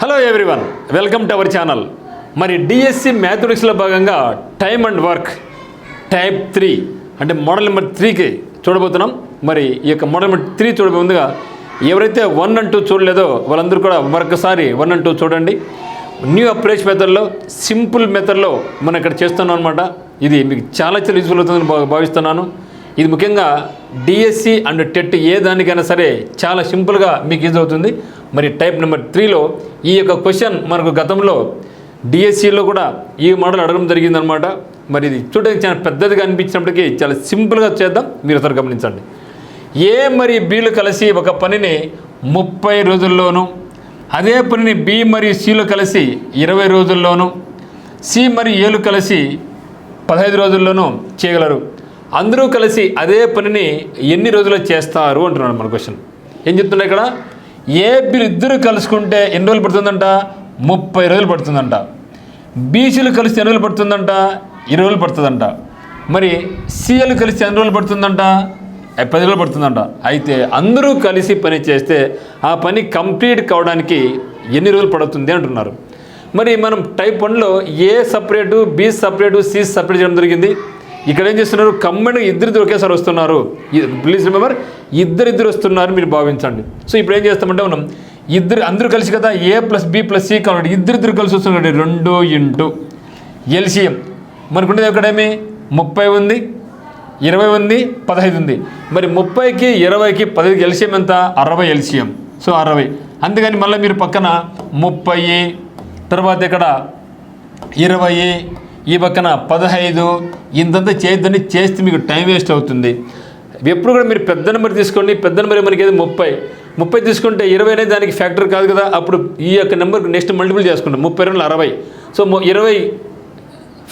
Hello everyone, welcome to our channel. మరి DSC మ్యాథమెటిక్స్లో భాగంగా time and work type 3 అంటే model number 3కి చూడబోతున్నాం. మరి ఈ యొక్క మోడల్ నెంబర్ 3 చూడబోయే ముందుగా ఎవరైతే 1 and 2 చూడలేదో వాళ్ళందరూ కూడా మరొకసారి 1 and 2 చూడండి. న్యూ అప్రోచ్ మెథడ్లో, సింపుల్ మెథడ్లో మనం ఇక్కడ చేస్తున్నాం అనమాట. ఇది మీకు చాలా యూజ్ఫుల్ అవుతుందని భావిస్తున్నాను. ఇది ముఖ్యంగా డిఎస్సి అండ్ టెట్ ఏ దానికైనా సరే చాలా సింపుల్గా మీకు యూజ్ అవుతుంది. మరి టైప్ నెంబర్ 3లో ఈ యొక్క క్వశ్చన్ మనకు గతంలో డిఎస్సిలో కూడా ఈ మోడల్ అడగడం జరిగిందనమాట. మరి ఇది చూడడానికి చాలా పెద్దదిగా అనిపించినప్పటికీ చాలా సింపుల్గా చేద్దాం. మీరు ఒకసారి గమనించండి. ఏ మరియు బిలు కలిసి ఒక పనిని 30 రోజుల్లోనూ, అదే పనిని బి మరియు సిలు కలిసి 20 రోజుల్లోనూ, సి మరియు ఏలు కలిసి 15 రోజుల్లోనూ చేయగలరు. అందరూ కలిసి అదే పనిని ఎన్ని రోజుల్లో చేస్తారు అంటున్నాడు మన క్వశ్చన్. ఏం చెప్తున్నా ఇక్కడ, ఏ బిలు ఇద్దరు కలుసుకుంటే ఎన్ని రోజులు పడుతుందంట? 30 రోజులు పడుతుందంట. బీసీలు కలిసి ఎన్ని రోజులు పడుతుందంట? 20 రోజులు పడుతుందంట. మరి సిఎలు కలిసి ఎన్ని రోజులు పడుతుందంట? 10 రోజులు పడుతుందంట. అయితే అందరూ కలిసి పని చేస్తే ఆ పని కంప్లీట్ కావడానికి ఎన్ని రోజులు పడుతుంది అంటున్నారు. మరి మనం టైప్ 1లో A separate, B separate, C separate చేయడం జరిగింది. ఇక్కడ ఏం చేస్తున్నారు? కమ్మని ఇద్దరిద్దరు ఒకేసారి వస్తున్నారు. ప్లీజ్ రిమెంబర్, ఇద్దరిద్దరు వస్తున్నారు మీరు భావించండి. సో ఇప్పుడు ఏం చేస్తామంటే మనం అందరూ కలిసి కదా ఏ ప్లస్ బి ప్లస్ సి కాబట్టి ఇద్దరిద్దరు కలిసి వస్తున్నారు. 2 ఇంటూ ఎల్సిఎం మనకుండేది ఎక్కడేమి 30 ఉంది, 20 ఉంది, 15 ఉంది. మరి 30కి 20కి 10కి ఎల్సిఎం ఎంత? 60 ఎల్సిఎం. సో 60. అందుకని మళ్ళీ మీరు పక్కన 30, తర్వాత ఇక్కడ 20, ఈ పక్కన 15, ఇంతంతా చేయొద్దని చేస్తే మీకు టైం వేస్ట్ అవుతుంది. ఎప్పుడు కూడా మీరు పెద్ద నెంబర్ తీసుకోండి. పెద్ద నెంబర్ మనకి ఏదో 30 తీసుకుంటే 20 అనేది దానికి ఫ్యాక్టర్ కాదు కదా. అప్పుడు ఈ యొక్క నెంబర్కి నెక్స్ట్ మల్టిపుల్ చేసుకుంటాం. 30 2 60. సో 20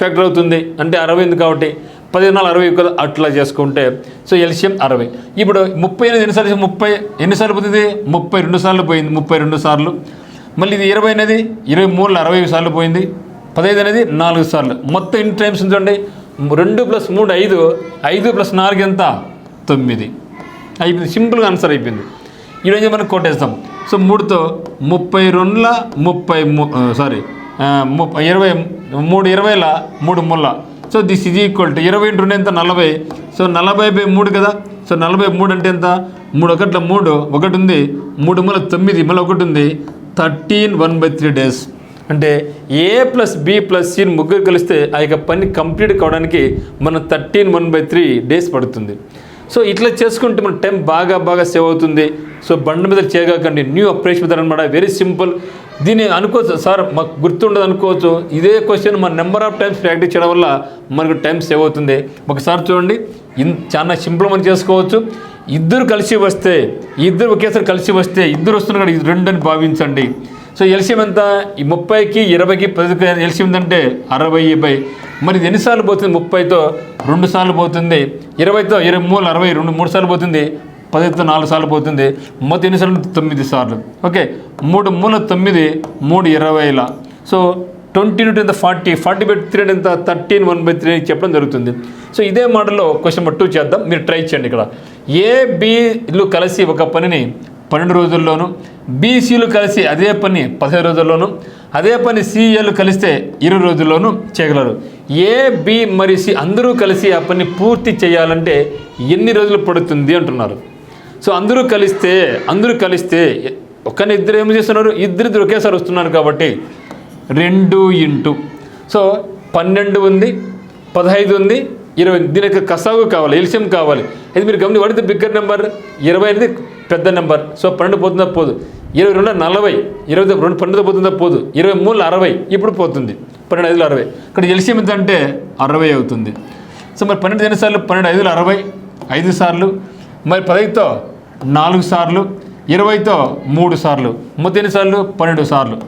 ఫ్యాక్టర్ అవుతుంది అంటే 60 ఉంది కాబట్టి 10 4 60 కదా, అట్లా చేసుకుంటే సో ఎల్సిఎం 60. ఇప్పుడు 30 అనేది ఎన్నిసార్లు? 30 ఎన్నిసార్లు పోతుంది? 32 సార్లు పోయింది. 32 సార్లు. మళ్ళీ ఇది 20 అనేది 23 60 సార్లు పోయింది. 15 అనేది 4 సార్లు. మొత్తం ఎన్ని టైమ్స్ ఉందండి? 2 + 3 5, 5 + 4 ఎంత? 9. అయిపోయింది. సింపుల్గా ఆన్సర్ అయిపోయింది. ఈరోజు మనం కొట్టేస్తాం. సో 3తో 32 20 3 20ల 3 ముళ్ళ. So this is equal to 20 × 2 ఎంత? 40. సో 40/3 కదా. సో 43 అంటే ఎంత? 3 1 3, 1 ఉంది, 3 ముళ్ళ 9, మళ్ళీ 1 ఉంది, 13 1/3 డేస్. అంటే ఏ ప్లస్ బి ప్లస్ సి ముగ్గురు కలిస్తే ఆ యొక్క పని కంప్లీట్ కావడానికి మన 13 1/3 డేస్ పడుతుంది. సో ఇట్లా చేసుకుంటే మన టైం బాగా సేవ్ అవుతుంది. సో బండ మీద చేయగాకండి. న్యూ అప్రోచ్ మెథడ్ అనమాట. Very simple. దీన్ని అనుకోవచ్చు సార్ మాకు గుర్తుండదు అనుకోవచ్చు. ఇదే క్వశ్చన్ మన నెంబర్ ఆఫ్ టైమ్స్ ప్రాక్టీస్ చేయడం వల్ల మనకు టైం సేవ్ అవుతుంది. ఒకసారి చూడండి, చాలా సింపుల్ మనం చేసుకోవచ్చు. ఇద్దరు కలిసి వస్తే, ఇద్దరు ఒకేసారి కలిసి వస్తే, ఇద్దరు వస్తున్నారు కదా, ఇది 2 అని భావించండి. సో ఎల్సిఎం ఎంత? ఈ 30కి 20కి 10కి ఎల్సిఎం ఎంతంటే 60/. మరి ఇది ఎన్నిసార్లు పోతుంది? 30తో 2 సార్లు పోతుంది, 20తో 23 60 3 సార్లు పోతుంది, 10తో 4 సార్లు పోతుంది. మొత్తం ఎన్నిసార్లు? 9 సార్లు. ఓకే, 3 మూల 9, 3 20ల. సో 20 × 10 40, 40/3 ఎంత? 13 1/3 చెప్పడం జరుగుతుంది. సో ఇదే మోడల్లో క్వశ్చన్ నెంబర్ 2 చేద్దాం. మీరు ట్రై చేయండి. ఇక్కడ ఏ బిలు కలిసి ఒక పనిని 12 రోజుల్లోనూ, బీసీలు కలిసి అదే పని 15 రోజుల్లోనూ, అదే పని సిఏలు కలిస్తే 20 రోజుల్లోనూ చేయగలరు. ఏ బి మరియు సి అందరూ కలిసి ఆ పని పూర్తి చేయాలంటే ఎన్ని రోజులు పడుతుంది అంటున్నారు. సో అందరూ కలిస్తే ఒక్కని ఇద్దరు ఏమి చేస్తున్నారు? ఇద్దరిద్దరు ఒకేసారి వస్తున్నారు కాబట్టి 2 ఇంటూ సో 12 ఉంది, 15 ఉంది, 20. దీనికి కసాగు కావాలి, ఎల్సిఎం కావాలి. ఇది మీరు గమని వాడితే బిగ్గర్ నెంబర్ 20 అనేది పెద్ద నెంబర్. సో 12 పోతుందా? పోదు. 22 40, 20 12 పోతుందా? పోదు. 23 60 ఇప్పుడు పోతుంది. 12 5 60. ఇక్కడ ఎల్సిఎం ఎంత అంటే 60 అవుతుంది. సో మరి 12 ఎన్నిసార్లు? 12 5 60, 5 సార్లు. మరి 15తో 4 సార్లు, 20తో 3 సార్లు, మొత్తం ఎన్నిసార్లు? 12 సార్లు.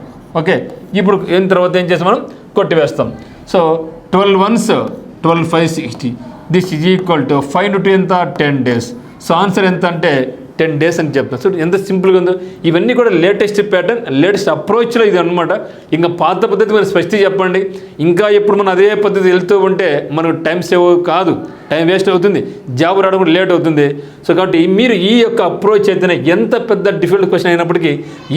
ఓకే, ఇప్పుడు తర్వాత ఏం చేస్తాం? మనం కొట్టివేస్తాం. So 12 1s 12 5 60. This is equal to 5 × 2 ఎంత? 10 డేస్. సో ఆన్సర్ ఎంత అంటే 10 డేస్ అని చెప్తాను. సో ఎంత సింపుల్గా ఉందో. ఇవన్నీ కూడా లేటెస్ట్ ప్యాటర్న్, లేటెస్ట్ అప్రోచ్లో ఇది అనమాట. ఇంకా పాత పద్ధతి మీరు స్పష్టంగా చెప్పండి. ఇంకా ఎప్పుడు మనం అదే పద్ధతి వెళ్తూ ఉంటే మనకు టైం సేవ్ కాదు, టైం వేస్ట్ అవుతుంది, జాబ్ రావడం కూడా లేట్ అవుతుంది. సో కాబట్టి మీరు ఈ యొక్క అప్రోచ్ అయితేనే ఎంత పెద్ద డిఫికల్ట్ క్వశ్చన్ అయినప్పటికీ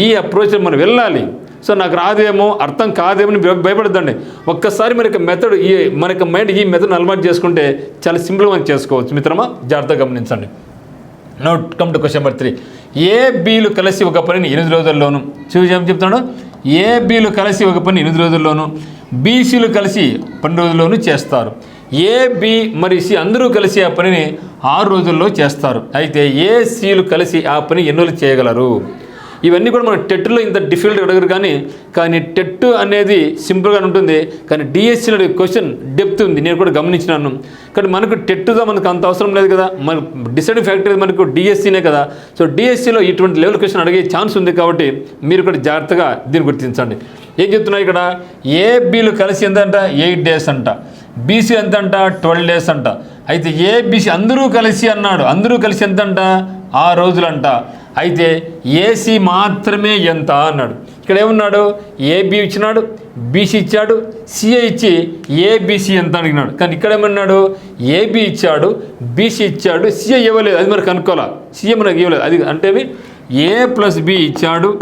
ఈ అప్రోచ్లో మనం వెళ్ళాలి. సో నాకు రాదేమో, అర్థం కాదేమో అని భయపడద్దండి. ఒక్కసారి మనకి మెథడ్ మనకి మైండ్ ఈ మెథడ్ అలవాటు చేసుకుంటే చాలా సింపుల్గా మనం చేసుకోవచ్చు మిత్రమా. జాగ్రత్తగా గమనించండి. Now come to question number 3. ఏబీలు కలిసి ఒక పనిని 8 రోజుల్లోను, చూసి ఏం చెప్తున్నాడు, ఏబీలు కలిసి ఒక పని 8 రోజుల్లోను, బీసీలు కలిసి 12 రోజుల్లోనూ చేస్తారు. ఏబి మరియు సి అందరూ కలిసి ఆ పనిని 6 రోజుల్లో చేస్తారు. అయితే ఏసీలు కలిసి ఆ పని ఎన్ని రోజులు చేయగలరు? ఇవన్నీ కూడా మన టెట్లో ఇంత డిఫికల్ట్ అడగరు, కానీ టెట్ అనేది సింపుల్గా ఉంటుంది, కానీ డిఎస్సీలో క్వశ్చన్ డెప్త్ ఉంది, నేను కూడా గమనించినాను. కానీ మనకు టెట్గా మనకు అంత అవసరం లేదు కదా, మనకు డిసైడింగ్ ఫ్యాక్టర్ మనకు డిఎస్సీనే కదా. సో డిఎస్సీలో ఇటువంటి లెవెల్ క్వశ్చన్ అడిగే ఛాన్స్ ఉంది, కాబట్టి మీరు కూడా జాగ్రత్తగా దీన్ని గుర్తించండి. ఏం చెప్తున్నారు ఇక్కడ, ఏబీలు కలిసి ఎంత అంట 8 days అంట, బీసీ ఎంత అంట 12 days అంట. అయితే ఏబీసీ అందరూ కలిసి అన్నాడు, అందరూ కలిసి ఎంత అంట 6 రోజులంట. అయితే ఏసీ మాత్రమే ఎంత అన్నాడు. ఇక్కడ ఏమన్నాడు, ఏబీ ఇచ్చినాడు, బీసీ ఇచ్చాడు, సిఏ ఇచ్చి ఏబీసీ ఎంత అడిగినాడు. కానీ ఇక్కడ ఏమన్నాడు, ఏబీ ఇచ్చాడు, బీసీ ఇచ్చాడు, సిఏ ఇవ్వలేదు. అది మనకు కనుక్కోవాలా, సిఏ మనకు ఇవ్వలేదు. అది అంటే ఏ ప్లస్ బి ఇచ్చాడు,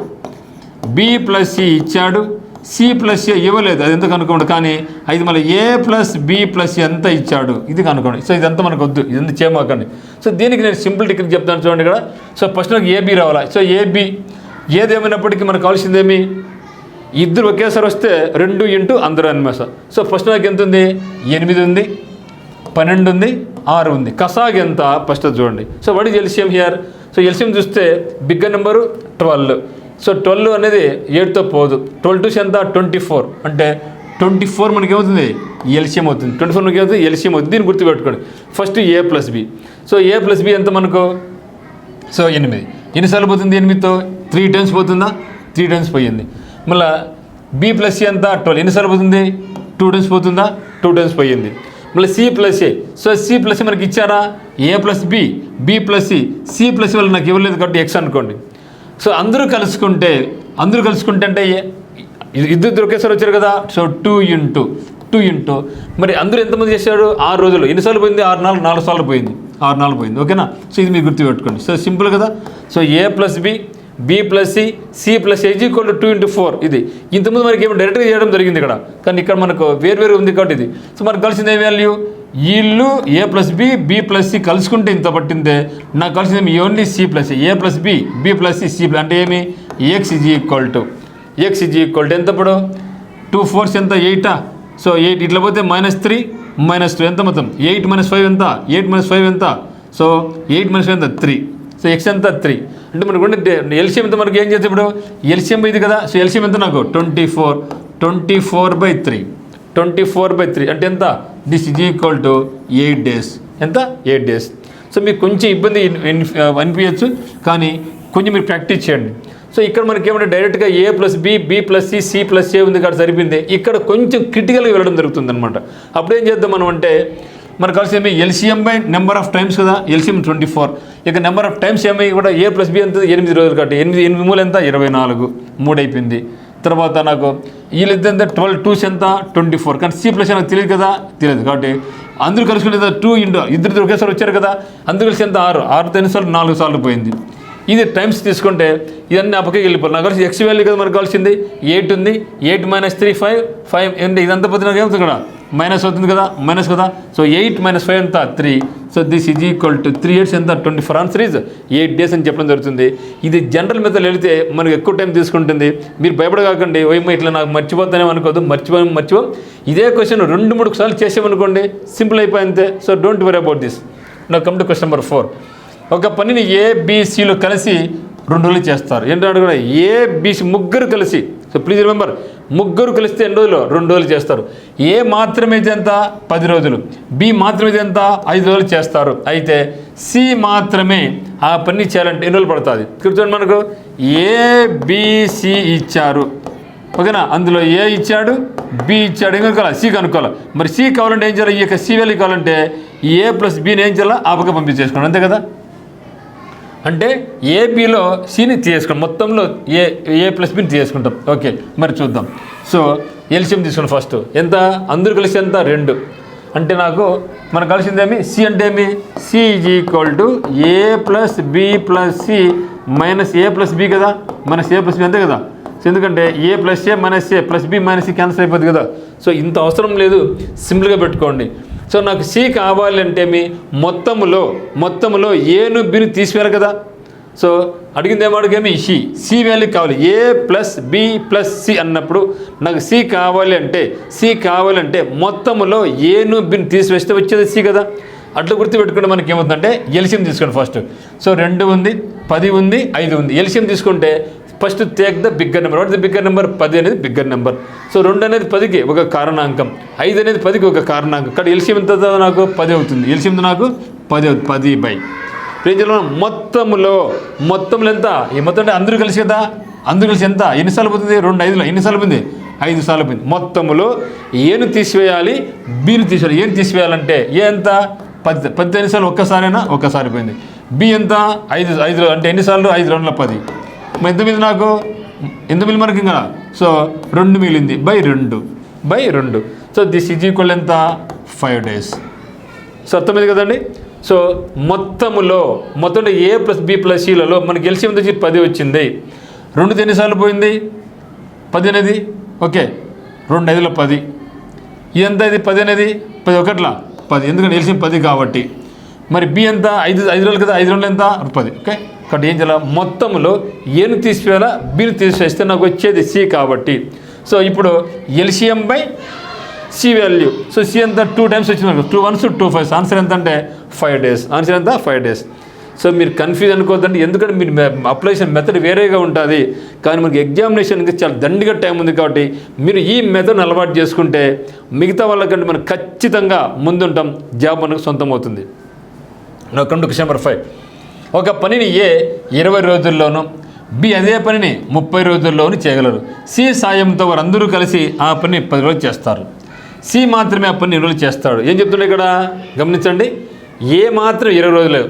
బి ప్లస్ సి ఇచ్చాడు, సి ప్లస్ ఏ ఇవ్వలేదు. అది ఎంత కనుక్కోండి. కానీ అది మళ్ళీ ఏ ప్లస్ బి ప్లస్ ఎంత ఇచ్చాడు, ఇది కనుక్కోండి. సో ఇదంతా మనకు వద్దు, ఇదంతా చేయమాకండి. సో దీనికి నేను సింపుల్ టెక్నిక్ చెప్తాను చూడండి ఇక్కడ. సో ఫస్ట్ నాకు ఏబీ రావాలా. సో ఏబీ ఏదేమైనప్పటికీ మనకు కావాల్సిందేమి, ఇద్దరు ఒకేసారి వస్తే 2 ఇంటూ అందరూ అన్నమాట. సో ఫస్ట్ నాకు ఎంత ఉంది, 8 ఉంది, 12 ఉంది, 6 ఉంది. కసాగ్ ఎంత ఫస్ట్ చూడండి. So what is LCM here. So LCM చూస్తే బిగ్గర్ నెంబరు 12. సో 12 అనేది 8తో పోదు. 12 2 ఎంత 24, అంటే 24 మనకి ఏమవుతుంది, ఎల్సిఎం అవుతుంది. 24 మనకి ఏమవుతుంది, ఎల్సిఎం అవుతుంది. దీన్ని గుర్తుపెట్టుకోండి. First A plus B. So A plus B ఎంత మనకు, సో 8. ఎన్నిసార్లు పోతుంది 8తో, 3 times పోతుందా, 3 times పోయింది. మళ్ళీ బి ప్లస్ సి ఎంత 12, ఎన్నిసార్లు పోతుంది, 2 times పోతుందా, 2 times పోయింది. మళ్ళీ C plus A. So C plus మనకి ఇచ్చారా, A plus B, B plus C, C plus వాళ్ళు నాకు ఇవ్వలేదు కాబట్టి ఎక్స్ అనుకోండి. సో అందరూ కలుసుకుంటే అంటే ఇద్దరు ఒకేసారి వచ్చారు కదా. సో 2 ఇంటూ మరి అందరూ ఎంతమంది చేశారు, 6 రోజులు. ఎన్నిసార్లు పోయింది, 4 సార్లు పోయింది, 6 4 పోయింది. ఓకేనా. సో ఇది మీరు గుర్తుపెట్టుకోండి. సో సింపుల్ కదా. So A plus B, B plus C, C plus A equal to 2 into 4. ఇది ఇంతకుముందు మనకి ఏమో డైరెక్ట్గా చేయడం జరిగింది ఇక్కడ, కానీ ఇక్కడ మనకు వేరు ఉంది కాబట్టి ఇది. సో మనకు కలిసింది ఏ వాల్యూ, వీళ్ళు A plus B, B plus C కలుసుకుంటే ఇంత పట్టిందే. నాకు కలిసింది only C plus A plus B, B plus C, C plus అంటే ఏమి, ఎక్స్ ఈజ్ ఈక్వల్ టు ఎంత ఇప్పుడు 2 4s ఎంత 8. సో 8 ఇట్లా పోతే -3 -2 ఎంత మొత్తం 8 - 5 ఎంత, 8 - 5 ఎంత. సో 8 - 5 ఎంత 3. సో ఎక్స్ ఎంత 3. అంటే మనకు ఎల్సిఎం ఎంత, మనకి ఏం చేస్తే ఇప్పుడు ఎల్సిఎం ఇది కదా. సో ఎల్సిఎం ఎంత నాకు 24/3 అంటే ఎంత, this is equal to 8 days. ఎంత 8 days. సో మీకు కొంచెం ఇబ్బంది అనిపించచ్చు, కానీ కొంచెం మీరు ప్రాక్టీస్ చేయండి. సో ఇక్కడ మనకి ఏమంటే డైరెక్ట్గా A plus B, B plus C, C plus A ఉంది కాబట్టి సరిపోయింది. ఇక్కడ కొంచెం క్రిటికల్గా వెళ్ళడం జరుగుతుంది అనమాట. అప్పుడు ఏం చేద్దాం మనం అంటే, మనకు కలిసి ఏమి LCM by number of times కదా, ఎల్సిఎం 24. ఇక నెంబర్ ఆఫ్ టైమ్స్ ఏమై కూడా ఏ ప్లస్ బి ఎంత 8 రోజులు కాబట్టి 8 మూలు ఎంత 24, 3 అయిపోయింది. తర్వాత నాకు వీళ్ళిద్దరు ఎంత 12 2s ఎంత 24. కానీ సి ప్లస్ నాకు తెలియదు కదా, తెలియదు కాబట్టి అందరూ కలుసుకుంటే 2 ఇంటూ ఇద్దరు ఒకేసారి వచ్చారు కదా, అందరూ కలిసి ఎంత 6 10 4 సార్లు పోయింది. ఇది టైమ్స్ తీసుకుంటే ఇదన్నీ అప్పకే వెళ్ళిపోవాలి. నాకు కలిసి ఎక్స్ వాల్యూ కదా మనకు కావాల్సింది, 8 ఉంది, 8 - 3 5 ఏంటి ఇదంతా పోతే నాకు ఏమవుతుంది ఇక్కడ మైనస్ అవుతుంది కదా, మైనస్ కదా. సో 8 - 5 ఎంత 3. So this is equal to 3 years ఎంత 24. ఆన్సర్ ఈజ్ 8 days అని చెప్పడం జరుగుతుంది. ఇది జనరల్ మెథడ్ వెళితే మనకు ఎక్కువ టైం తీసుకుంటుంది. మీరు భయపడకాకండి, ఓయమ్మ ఇట్లా నాకు మర్చిపోతానే అనుకోవద్దు, మర్చిపో. ఇదే క్వశ్చన్ 2-3 సార్లు చేసామనుకోండి, సింపుల్ అయిపోయింది. So don't worry about this. నా కమ్ టు క్వశ్చన్ నెంబర్ 4. ఒక పనిని ఏబిసిలు కలిసి 2 రోజులు చేస్తారు. ఏంటంటే కూడా ఏబిసి ముగ్గురు కలిసి, సో ప్లీజ్ రిమెంబర్, ముగ్గురు కలిస్తే ఎన్ని రోజులు 2 రోజులు చేస్తారు. ఏ మాత్రమే ఎంత 10 రోజులు, బి మాత్రమే ఎంత 5 రోజులు చేస్తారు. అయితే సి మాత్రమే ఆ పని చేయాలంటే ఎన్ని రోజులు పడుతుంది. చూడండి, మనకు ఏబిసి ఇచ్చారు, ఓకేనా. అందులో ఏ ఇచ్చాడు, బి ఇచ్చాడు, ఏం కనుక్కోవాలి, సి కనుక్కోవాలి. మరి సి కావాలంటే ఏం చేయాలి, ఈ యొక్క సి వాల్యూ కావాలంటే ఏ ప్లస్ బిని ఏం చేయాలి, ఆ పక్క పంపించేసుకోండి, అంతే కదా. అంటే ఏబిలో సిని తీసుకుంటాం, మొత్తంలో ఏ ప్లస్ బిని తీసుకుంటాం. ఓకే, మరి చూద్దాం. సో ఎల్సిఎం తీసుకున్నాం ఫస్ట్ ఎంత, అందరూ కలిసి ఎంత 2. అంటే నాకు మనకు కలిసిందేమి, సి అంటే ఏమి, C is equal to A plus B plus C minus A plus B కదా, మైనస్ ఏ ప్లస్ బి అంతే కదా. ఎందుకంటే A plus A minus A plus B minus C cancel అయిపోతుంది కదా. సో ఇంత అవసరం లేదు, సింపుల్గా పెట్టుకోండి. సో నాకు సి కావాలి అంటే మీ మొత్తములో ఏను బిని తీసివేయాలి కదా. సో అడిగింది ఏమడిగేమి సి వాల్యూ కావాలి. ఏ ప్లస్ బి ప్లస్ సి అన్నప్పుడు నాకు సి కావాలంటే మొత్తములో ఏను బిని తీసివేస్తే వచ్చేది సి కదా. అట్లా గుర్తుపెట్టుకుంటే మనకి ఏమవుతుందంటే ఎల్సిఎం తీసుకోండి ఫస్ట్. సో 2 ఉంది, 10 ఉంది, 5 ఉంది. ఎల్సిఎం తీసుకుంటే first take the bigger number. What the bigger number? 10 అనేది బిగ్గర్ నెంబర్. సో 2 అనేది 10కి ఒక కారణాంకం, 5 అనేది 10కి ఒక కారణాంకం. ఇక్కడ ఎల్సిఎం ఎంత నాకు 10 అవుతుంది. ఎల్సిఎం నాకు 10 అవుతుంది. 10/. రేంజ్లో మొత్తంలో ఎంత? ఈ మొత్తం అంటే అందరూ కలిసి కదా. అందరూ కలిసి ఎంత? ఎన్నిసార్లు పోతుంది? 2 5లో ఎన్నిసార్లు పోయింది? 5 సార్లు పోయింది. మొత్తంలో ఏను తీసివేయాలి, బీను తీసివేయాలి. ఏం తీసివేయాలంటే ఏ ఎంత? 10 ఎన్నిసార్లు? ఒక్కసారి పోయింది. బి ఎంత? 5 అంటే ఎన్నిసార్లు? 5 2 10. ఎంత మిగిలింది నాకు? ఎంత మిగిలింది మనకి ఇంకా? సో 2 మిగిలింది by 2. So this is equal ఎంత? 5 days. సో అర్థమైంది కదండి. సో మొత్తం ఏ ప్లస్ బి ప్లస్ సిలలో మనకి ఎల్సిఎం వచ్చి 10 వచ్చింది. 2 ఎన్నిసార్లు పోయింది? 10 అనేది ఓకే. 2 5లో 10. ఇదంతా ఇది 10 అనేది 10 ఒకట్లా 10. ఎందుకంటే ఎల్సిఎం 10 కాబట్టి. మరి బి ఎంత? 5 రోజులు కదా. 5 రోజులు ఎంత? 10. ఓకే. కాబట్టి ఏం చేయాలి? మొత్తంలో ఏను తీసివేయాలా, బిని తీసివేస్తే నాకు వచ్చేది సి కాబట్టి. సో ఇప్పుడు LCM by C value. So C ఎంత? 2 times వచ్చింది. 2 1s 2 5s. ఆన్సర్ ఎంత అంటే 5 days. ఆన్సర్ ఎంత? 5 days. సో మీరు కన్ఫ్యూజ్ అనుకోవద్దండి, ఎందుకంటే మీరు అప్లై చేసిన మెథడ్ వేరేగా ఉంటుంది. కానీ మనకి ఎగ్జామినేషన్కి చాలా దండిగా టైం ఉంది కాబట్టి మీరు ఈ మెథడ్ని అలవాటు చేసుకుంటే మిగతా వాళ్ళకంటే మనం ఖచ్చితంగా ముందుంటాం, జాబ్ మనకు సొంతం అవుతుంది. Come to question number 5. ఒక పనిని ఏ 20 రోజుల్లోనూ, బి అదే పనిని 30 రోజుల్లోనూ చేయగలరు. సి సాయంతో వారందరూ కలిసి ఆ పని 10 రోజులు చేస్తారు. సి మాత్రమే ఆ పని 20 రోజులు చేస్తాడు. ఏం చెప్తుండే ఇక్కడ గమనించండి. ఏ మాత్రం 20 రోజులు,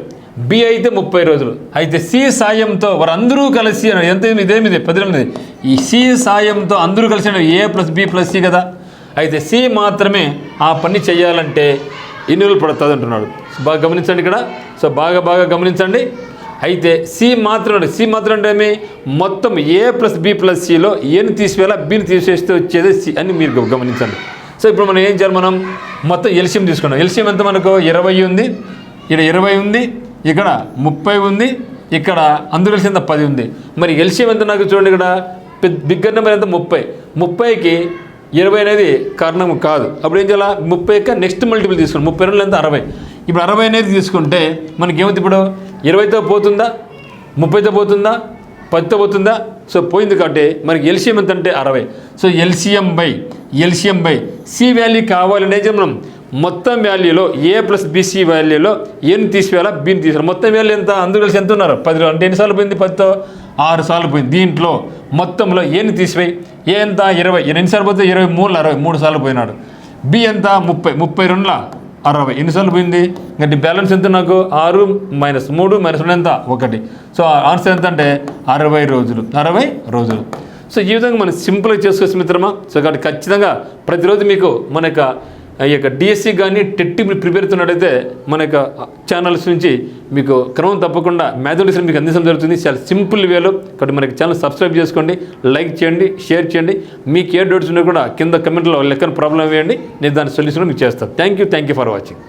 బి అయితే 30 రోజులు. అయితే సి సాయంతో వారందరూ కలిసి ఎంత? ఇదేమిది 18. ఈ సి సాయంతో అందరూ కలిసి ఏ ప్లస్ బి ప్లస్ సి కదా. అయితే సి మాత్రమే ఆ పని చేయాలంటే ఎన్ని రోజులు పడుతుంది అంటున్నాడు. బాగా గమనించండి ఇక్కడ. సో బాగా గమనించండి. అయితే సి మాత్రం అంటే ఏమి? మొత్తం ఏ ప్లస్ బి ప్లస్ సిలో ఏని తీసివేయాలా, బిని తీసివేస్తే వచ్చేది సి అని మీరు గమనించండి. సో ఇప్పుడు మనం ఏం చేయాలి? మనం మొత్తం ఎల్సిఎం తీసుకున్నాం. ఎల్సిఎం ఎంత మనకు? 20 ఉంది, ఇక్కడ 20 ఉంది, ఇక్కడ 30 ఉంది, ఇక్కడ అందరూ కలిసి ఎంత? 10 ఉంది. మరి ఎల్సిఎం ఎంత నాకు చూడండి. ఇక్కడ బిగ్గర్ నెంబర్ ఎంత? 30. 30కి 20 అనేది కారణం కాదు. అప్పుడు ఏం చేయాలి? 30 నెక్స్ట్ మల్టిపుల్ తీసుకున్నాం. 30 రోజులు ఎంత? 60. ఇప్పుడు 60 అనేది తీసుకుంటే మనకి ఏమవుతుంది? ఇప్పుడు 20తో పోతుందా, 30తో పోతుందా, 10తో పోతుందా? సో పోయింది కాబట్టి మనకి ఎల్సిఎం ఎంత అంటే 60. So LCM by C value కావాలంటే ఏం చేయాలి? మనం మొత్తం వాల్యూలో ఏ ప్లస్ బిసి వాల్యూలో ఏని తీసివేయాలా, బిని తీసివేయాలి. మొత్తం వాల్యూ ఎంత? అందరూ కలిసి ఎంత ఉన్నారు? 10. అంటే ఎన్నిసార్లు పోయింది? 10తో 6 సార్లు పోయింది. దీంట్లో మొత్తంలో ఏని తీసివేయి. ఏ ఎంత? 20. ఎన్నిసార్లు పోతే 23 63 సార్లు పోయినాడు. బి ఎంత? 30. 32 60. ఎన్నిసార్లు పోయింది? ఇంకా బ్యాలెన్స్ ఎంత నాకు? 6 - 3 - 2 ఎంత? 1. సో ఆన్సర్ ఎంత అంటే 60 రోజులు. సో ఈ విధంగా మనం సింపుల్గా చేసుకోవచ్చు మిత్రమా. సో కాబట్టి ఖచ్చితంగా ప్రతిరోజు మీకు మన యొక్క డిఎస్సి కానీ టెట్ ప్రిపేర్ అవుతున్నట్టయితే మన యొక్క ఛానల్స్ నుంచి మీకు క్రమం తప్పకుండా మ్యాథమెటిక్స్ మీకు అందించడం జరుగుతుంది చాలా సింపుల్ వేలో. కాబట్టి మనకి ఛానల్ సబ్స్క్రైబ్ చేసుకోండి, లైక్ చేయండి, షేర్ చేయండి. మీకు ఏ డౌట్స్ ఉన్నా కూడా కింద కమెంట్లో లెక్కన ప్రాబ్లం వేయండి, నేను దాని సొల్యూషన్ మీకు చేస్తాను. Thank you for watching.